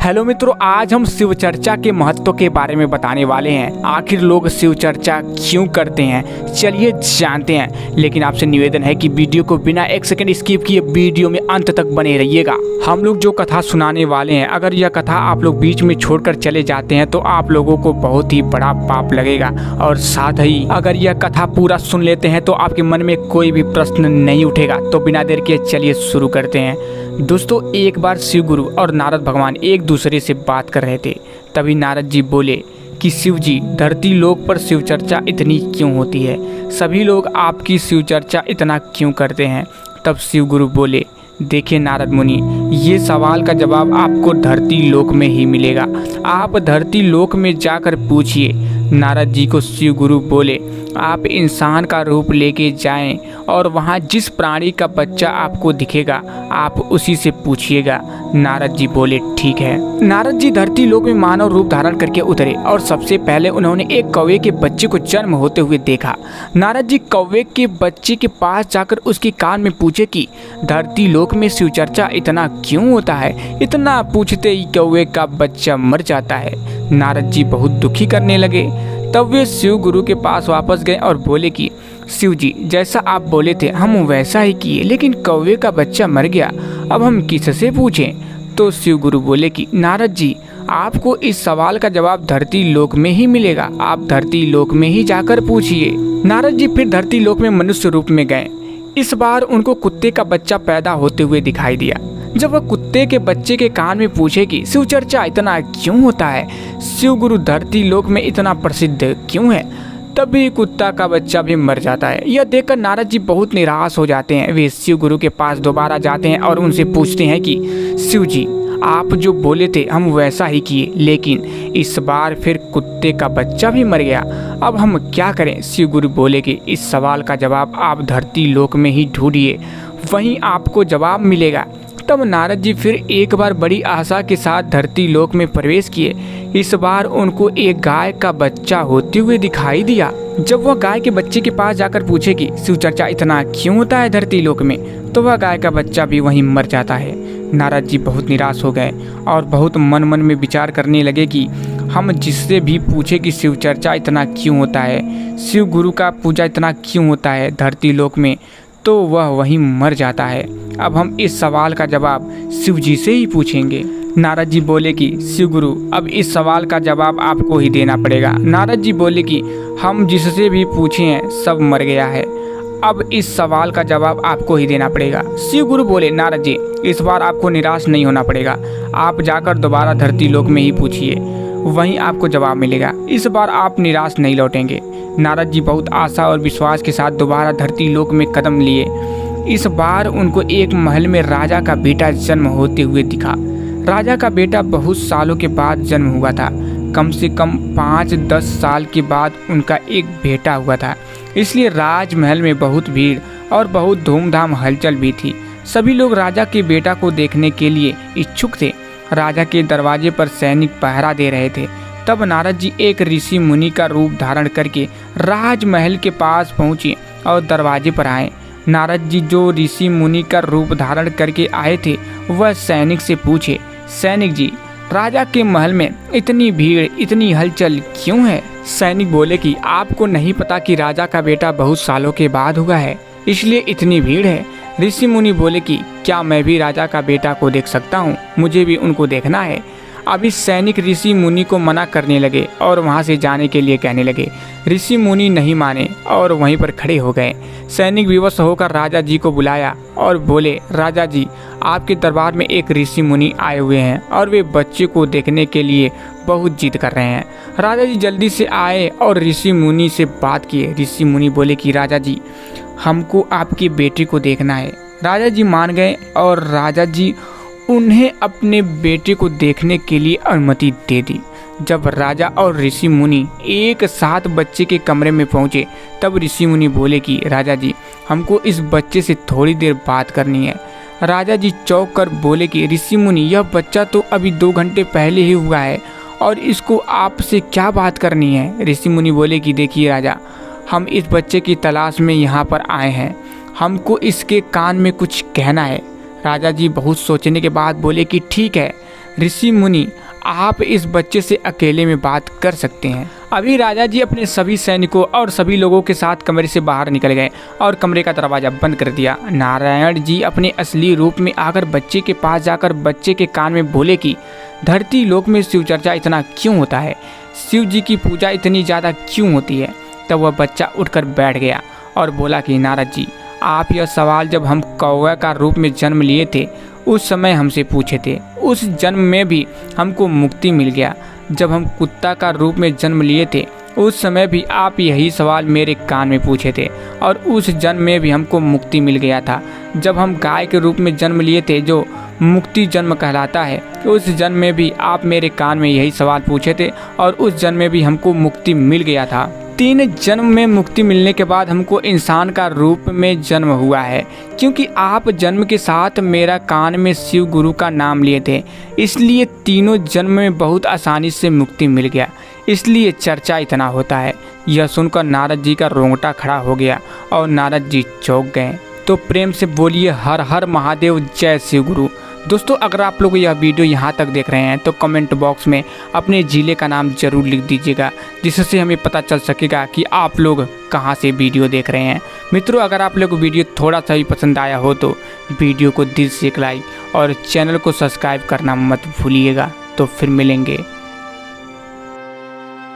Hello मित्रों, आज हम शिव चर्चा के महत्व के बारे में बताने वाले हैं। आखिर लोग शिव चर्चा क्यों करते हैं, चलिए जानते हैं। लेकिन आपसे निवेदन है कि वीडियो को बिना एक सेकंड स्किप किए वीडियो में अंत तक बने रहिएगा। हम लोग जो कथा सुनाने वाले हैं, अगर यह कथा आप लोग बीच में छोड़कर चले जाते हैं तो आप लोगों को बहुत ही बड़ा पाप लगेगा। और साथ ही अगर यह कथा पूरा सुन लेते हैं तो आपके मन में कोई भी प्रश्न नहीं उठेगा। तो बिना देर के चलिए शुरू करते हैं। दोस्तों, एक बार शिव गुरु और नारद भगवान एक दूसरे से बात कर रहे थे। तभी नारद जी बोले कि शिव जी, धरती लोक पर शिव चर्चा इतनी क्यों होती है? सभी लोग आपकी शिव चर्चा इतना क्यों करते हैं? तब शिव गुरु बोले, देखिए नारद मुनि, ये सवाल का जवाब आपको धरती लोक में ही मिलेगा। आप धरती लोक में जाकर पूछिए। नारद जी को शिव गुरु बोले, आप इंसान का रूप लेके जाएं और वहाँ जिस प्राणी का बच्चा आपको दिखेगा आप उसी से पूछिएगा। नारद जी बोले, ठीक है। नारद जी धरती लोक में मानव रूप धारण करके उतरे और सबसे पहले उन्होंने एक कौवे के बच्चे को जन्म होते हुए देखा। नारद जी कौवे के बच्चे के पास जाकर उसके कान में पूछे कि धरती लोक में शिव चर्चा इतना क्यों होता है? इतना पूछते ही कौवे का बच्चा मर जाता है। नारद जी बहुत दुखी करने लगे। तब वे शिव गुरु के पास वापस गए और बोले कि शिव जी, जैसा आप बोले थे हम वैसा ही किए, लेकिन कौवे का बच्चा मर गया, अब हम किससे पूछें? तो शिव गुरु बोले कि नारद जी, आपको इस सवाल का जवाब धरती लोक में ही मिलेगा। आप धरती लोक में ही जाकर पूछिए। नारद जी फिर धरती लोक में मनुष्य रूप में गए। इस बार उनको कुत्ते का बच्चा पैदा होते हुए दिखाई दिया। जब वह कुत्ते के बच्चे के कान में पूछे कि शिव चर्चा इतना क्यों होता है, शिव गुरु धरती लोक में इतना प्रसिद्ध क्यों है, तभी कुत्ता का बच्चा भी मर जाता है। यह देखकर नारद जी बहुत निराश हो जाते हैं। वे शिव गुरु के पास दोबारा जाते हैं और उनसे पूछते हैं कि शिव जी, आप जो बोले थे हम वैसा ही किए, लेकिन इस बार फिर कुत्ते का बच्चा भी मर गया, अब हम क्या करें? शिव गुरु बोले कि इस सवाल का जवाब आप धरती लोक में ही ढूंढिए, वहीं आपको जवाब मिलेगा। तब नारद जी फिर एक बार बड़ी आशा के साथ धरती लोक में प्रवेश किए। इस बार उनको एक गाय का बच्चा होते हुए दिखाई दिया। जब वह गाय के बच्चे के पास जाकर पूछे कि शिव चर्चा इतना क्यों होता है धरती लोक में, तो वह गाय का बच्चा भी वहीं मर जाता है। नारद जी बहुत निराश हो गए और बहुत मन मन में विचार करने लगे कि हम जिससे भी पूछे कि शिव चर्चा इतना क्यों होता है, शिव गुरु का पूजा इतना क्यों होता है धरती लोक में, तो वह वहीं मर जाता है। अब हम इस सवाल का जवाब शिव जी से ही पूछेंगे। नारद जी बोले कि शिव गुरु, अब इस सवाल का जवाब आपको ही देना पड़ेगा। नारद जी बोले कि हम जिससे भी पूछे हैं सब मर गया है, अब इस सवाल का जवाब आपको ही देना पड़ेगा। शिव गुरु बोले, नारद जी, इस बार आपको निराश नहीं होना पड़ेगा। आप जाकर दोबारा धरती लोक में ही पूछिए, वहीं आपको जवाब मिलेगा। इस बार आप निराश नहीं लौटेंगे। नारद जी बहुत आशा और विश्वास के साथ दोबारा धरती लोक में कदम लिए। इस बार उनको एक महल में राजा का बेटा जन्म होते हुए दिखा। राजा का बेटा बहुत सालों के बाद जन्म हुआ था। कम से कम 5-10 साल के बाद उनका एक बेटा हुआ था। इसलिए राजमहल में बहुत भीड़ और बहुत धूमधाम हलचल भी थी। सभी लोग राजा के बेटा को देखने के लिए इच्छुक थे। राजा के दरवाजे पर सैनिक पहरा दे रहे थे। तब नारद जी एक ऋषि मुनि का रूप धारण करके राजमहल के पास पहुँचे और दरवाजे पर आए। नारद जी जो ऋषि मुनि का रूप धारण करके आए थे वह सैनिक से पूछे, सैनिक जी, राजा के महल में इतनी भीड़, इतनी हलचल क्यों है? सैनिक बोले कि आपको नहीं पता कि राजा का बेटा बहुत सालों के बाद हुआ है, इसलिए इतनी भीड़ है। ऋषि मुनि बोले कि क्या मैं भी राजा का बेटा को देख सकता हूँ? मुझे भी उनको देखना है। अभी सैनिक ऋषि मुनि को मना करने लगे और वहां से जाने के लिए कहने लगे। ऋषि मुनि नहीं माने और वहीं पर खड़े हो गए। सैनिक विवश होकर राजा जी को बुलाया और बोले, राजा जी, आपके दरबार में एक ऋषि मुनि आए हुए हैं और वे बच्चे को देखने के लिए बहुत जिद कर रहे हैं। राजा जी जल्दी से आए और ऋषि मुनि से बात किए। ऋषि मुनि बोले कि राजा जी, हमको आपके बेटे को देखना है। राजा जी मान गए और राजा जी उन्हें अपने बेटे को देखने के लिए अनुमति दे दी। जब राजा और ऋषि मुनि एक साथ बच्चे के कमरे में पहुंचे तब ऋषि मुनि बोले कि राजा जी, हमको इस बच्चे से थोड़ी देर बात करनी है। राजा जी चौंक कर बोले कि ऋषि मुनि, यह बच्चा तो अभी 2 घंटे पहले ही हुआ है और इसको आपसे क्या बात करनी है? ऋषि मुनि बोले कि देखिए राजा, हम इस बच्चे की तलाश में यहाँ पर आए हैं, हमको इसके कान में कुछ कहना है। राजा जी बहुत सोचने के बाद बोले कि ठीक है। ऋषि मुनि, आप इस बच्चे से अकेले में बात कर सकते हैं। अभी राजा जी अपने सभी सैनिकों और सभी लोगों के साथ कमरे से बाहर निकल गए और कमरे का दरवाजा बंद कर दिया। नारायण जी अपने असली रूप में आकर बच्चे के पास जाकर बच्चे के कान में बोले कि धरती लोक में शिव चर्चा इतना क्यों होता है, शिव जी की पूजा इतनी ज़्यादा क्यों होती है। तब वह बच्चा उठकर बैठ गया और बोला कि नारद जी, आप यह सवाल जब हम कौवा का रूप में जन्म लिए थे उस समय हमसे पूछे थे। उस जन्म में भी हमको मुक्ति मिल गया। जब हम कुत्ता का रूप में जन्म लिए थे उस समय भी आप यही सवाल मेरे कान में पूछे थे और उस जन्म में भी हमको मुक्ति मिल गया था। जब हम गाय के रूप में जन्म लिए थे जो मुक्ति जन्म कहलाता है, उस जन्म में भी आप मेरे कान में यही सवाल पूछे थे और उस जन्म में भी हमको मुक्ति मिल गया था। 3 जन्म में मुक्ति मिलने के बाद हमको इंसान का रूप में जन्म हुआ है, क्योंकि आप जन्म के साथ मेरा कान में शिव गुरु का नाम लिए थे, इसलिए तीनों जन्म में बहुत आसानी से मुक्ति मिल गया, इसलिए चर्चा इतना होता है। यह सुनकर नारद जी का रोंगटा खड़ा हो गया और नारद जी चौंक गए। तो प्रेम से बोलिए हर हर महादेव, जय शिव गुरु। दोस्तों, अगर आप लोग यह वीडियो यहाँ तक देख रहे हैं तो कमेंट बॉक्स में अपने ज़िले का नाम ज़रूर लिख दीजिएगा, जिससे हमें पता चल सकेगा कि आप लोग कहाँ से वीडियो देख रहे हैं। मित्रों, अगर आप लोग को वीडियो थोड़ा सा भी पसंद आया हो तो वीडियो को दिल से एक लाइक और चैनल को सब्सक्राइब करना मत भूलिएगा। तो फिर मिलेंगे